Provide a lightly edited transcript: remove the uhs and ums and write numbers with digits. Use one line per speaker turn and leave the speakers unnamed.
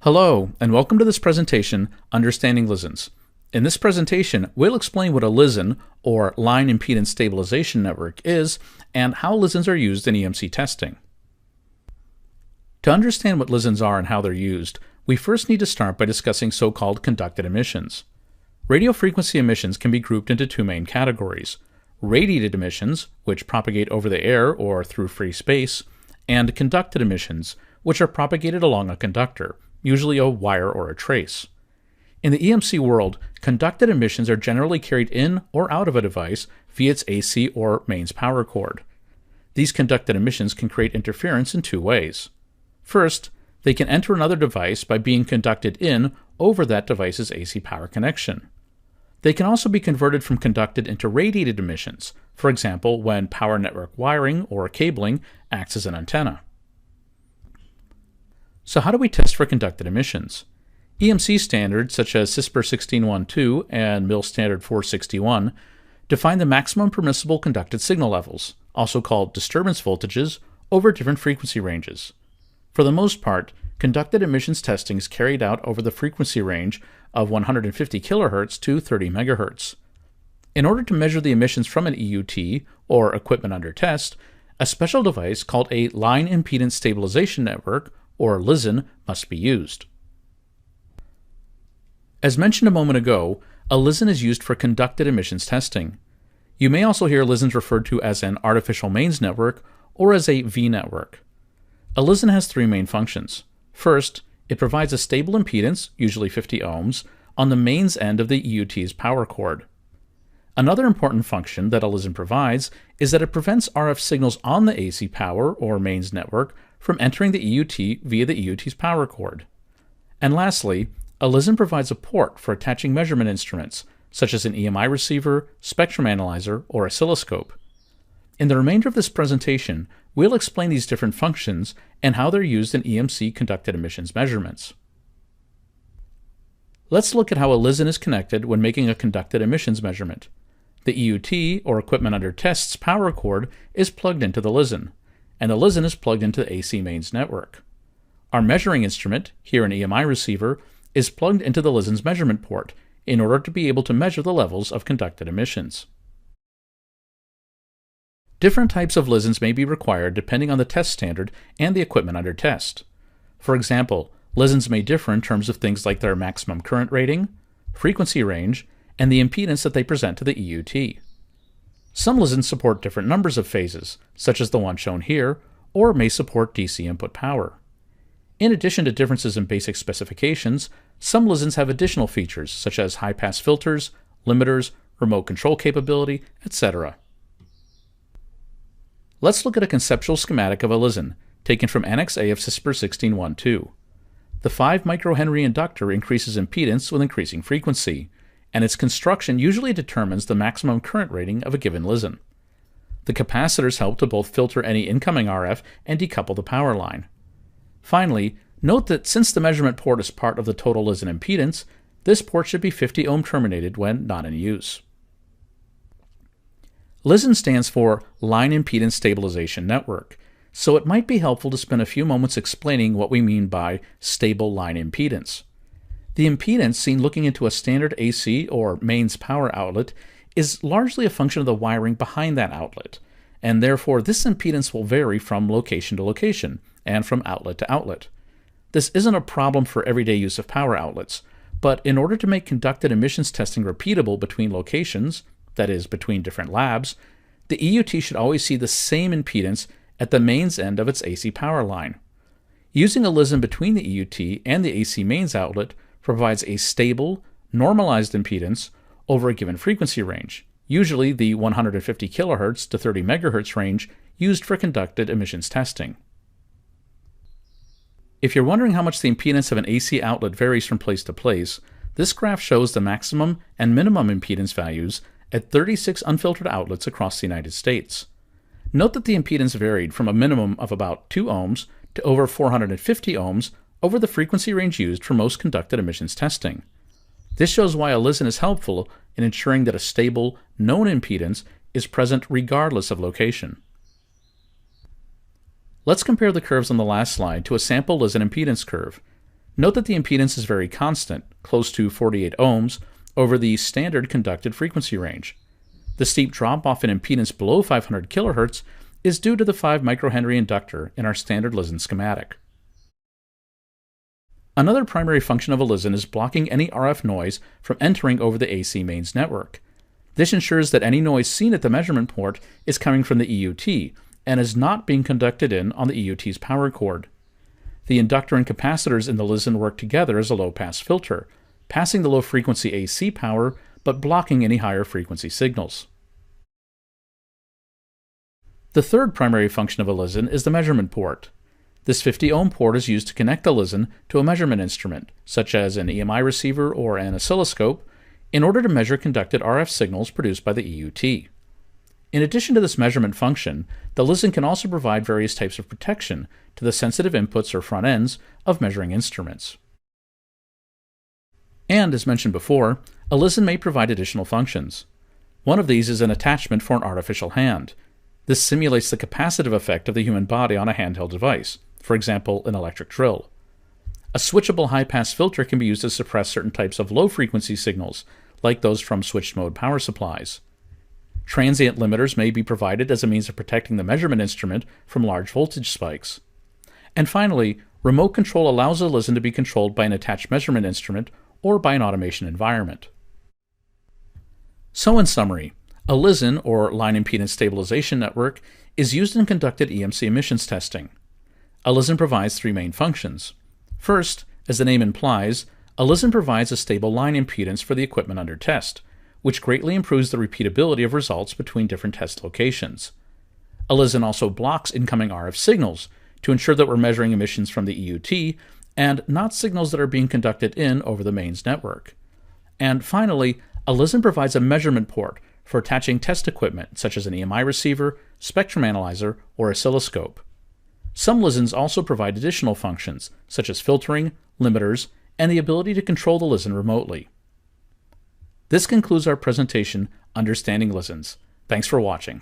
Hello, and welcome to this presentation, Understanding LISNs. In this presentation, we'll explain what a LISN, or Line Impedance Stabilization Network, is, and how LISNs are used in EMC testing. To understand what LISNs are and how they're used, we first need to start by discussing so-called conducted emissions. Radio frequency emissions can be grouped into two main categories: radiated emissions, which propagate over the air or through free space, and conducted emissions, which are propagated along a conductor, usually a wire or a trace. In the EMC world, conducted emissions are generally carried in or out of a device via its AC or mains power cord. These conducted emissions can create interference in two ways. First, they can enter another device by being conducted in over that device's AC power connection. They can also be converted from conducted into radiated emissions, for example, when power network wiring or cabling acts as an antenna. So how do we test for conducted emissions? EMC standards such as CISPR 1612 and MIL standard 461 define the maximum permissible conducted signal levels, also called disturbance voltages, over different frequency ranges. For the most part, conducted emissions testing is carried out over the frequency range of 150 kHz to 30 MHz. In order to measure the emissions from an EUT, or equipment under test, a special device called a Line Impedance Stabilization Network, or LISN, must be used. As mentioned a moment ago, a LISN is used for conducted emissions testing. You may also hear LISNs referred to as an artificial mains network or as a V network. A LISN has three main functions. First, it provides a stable impedance, usually 50 ohms, on the mains end of the EUT's power cord. Another important function that a LISN provides is that it prevents RF signals on the AC power or mains network from entering the EUT via the EUT's power cord. And lastly, a LISN provides a port for attaching measurement instruments, such as an EMI receiver, spectrum analyzer, or oscilloscope. In the remainder of this presentation, we'll explain these different functions and how they're used in EMC conducted emissions measurements. Let's look at how a LISN is connected when making a conducted emissions measurement. The EUT, or equipment under test's power cord, is plugged into the LISN, and the LISN is plugged into the AC mains network. Our measuring instrument, here an EMI receiver, is plugged into the LISN's measurement port in order to be able to measure the levels of conducted emissions. Different types of LISNs may be required depending on the test standard and the equipment under test. For example, LISNs may differ in terms of things like their maximum current rating, frequency range, and the impedance that they present to the EUT. Some LISNs support different numbers of phases, such as the one shown here, or may support DC input power. In addition to differences in basic specifications, some LISNs have additional features such as high-pass filters, limiters, remote control capability, etc. Let's look at a conceptual schematic of a LISN, taken from Annex A of CISPR 1612. The 5 microhenry inductor increases impedance with increasing frequency, and its construction usually determines the maximum current rating of a given LISN. The capacitors help to both filter any incoming RF and decouple the power line. Finally, note that since the measurement port is part of the total LISN impedance, this port should be 50 ohm terminated when not in use. LISN stands for Line Impedance Stabilization Network, so it might be helpful to spend a few moments explaining what we mean by stable line impedance. The impedance seen looking into a standard AC or mains power outlet is largely a function of the wiring behind that outlet, and therefore this impedance will vary from location to location and from outlet to outlet. This isn't a problem for everyday use of power outlets, but in order to make conducted emissions testing repeatable between locations, that is, between different labs, the EUT should always see the same impedance at the mains end of its AC power line. Using a LISN between the EUT and the AC mains outlet provides a stable, normalized impedance over a given frequency range, usually the 150 kHz to 30 MHz range used for conducted emissions testing. If you're wondering how much the impedance of an AC outlet varies from place to place, this graph shows the maximum and minimum impedance values at 36 unfiltered outlets across the United States. Note that the impedance varied from a minimum of about 2 ohms to over 450 ohms over the frequency range used for most conducted emissions testing. This shows why a LISN is helpful in ensuring that a stable, known impedance is present regardless of location. Let's compare the curves on the last slide to a sample LISN impedance curve. Note that the impedance is very constant, close to 48 ohms, over the standard conducted frequency range. The steep drop-off in impedance below 500 kHz is due to the 5 microhenry inductor in our standard LISN schematic. Another primary function of a LISN is blocking any RF noise from entering over the AC mains network. This ensures that any noise seen at the measurement port is coming from the EUT and is not being conducted in on the EUT's power cord. The inductor and capacitors in the LISN work together as a low-pass filter, passing the low-frequency AC power but blocking any higher frequency signals. The third primary function of a LISN is the measurement port. This 50 ohm port is used to connect the LISN to a measurement instrument, such as an EMI receiver or an oscilloscope, in order to measure conducted RF signals produced by the EUT. In addition to this measurement function, the LISN can also provide various types of protection to the sensitive inputs or front ends of measuring instruments. And, as mentioned before, a LISN may provide additional functions. One of these is an attachment for an artificial hand. This simulates the capacitive effect of the human body on a handheld device, for example, an electric drill. A switchable high-pass filter can be used to suppress certain types of low-frequency signals, like those from switched-mode power supplies. Transient limiters may be provided as a means of protecting the measurement instrument from large voltage spikes. And finally, remote control allows a LISN to be controlled by an attached measurement instrument or by an automation environment. So in summary, a LISN, or line impedance stabilization network, is used in conducted EMC emissions testing. A LISN provides 3 main functions. First, as the name implies, a LISN provides a stable line impedance for the equipment under test, which greatly improves the repeatability of results between different test locations. A LISN also blocks incoming RF signals to ensure that we're measuring emissions from the EUT and not signals that are being conducted in over the mains network. And finally, a LISN provides a measurement port for attaching test equipment such as an EMI receiver, spectrum analyzer, or oscilloscope. Some LISNs also provide additional functions, such as filtering, limiters, and the ability to control the LISN remotely. This concludes our presentation, Understanding LISNs. Thanks for watching.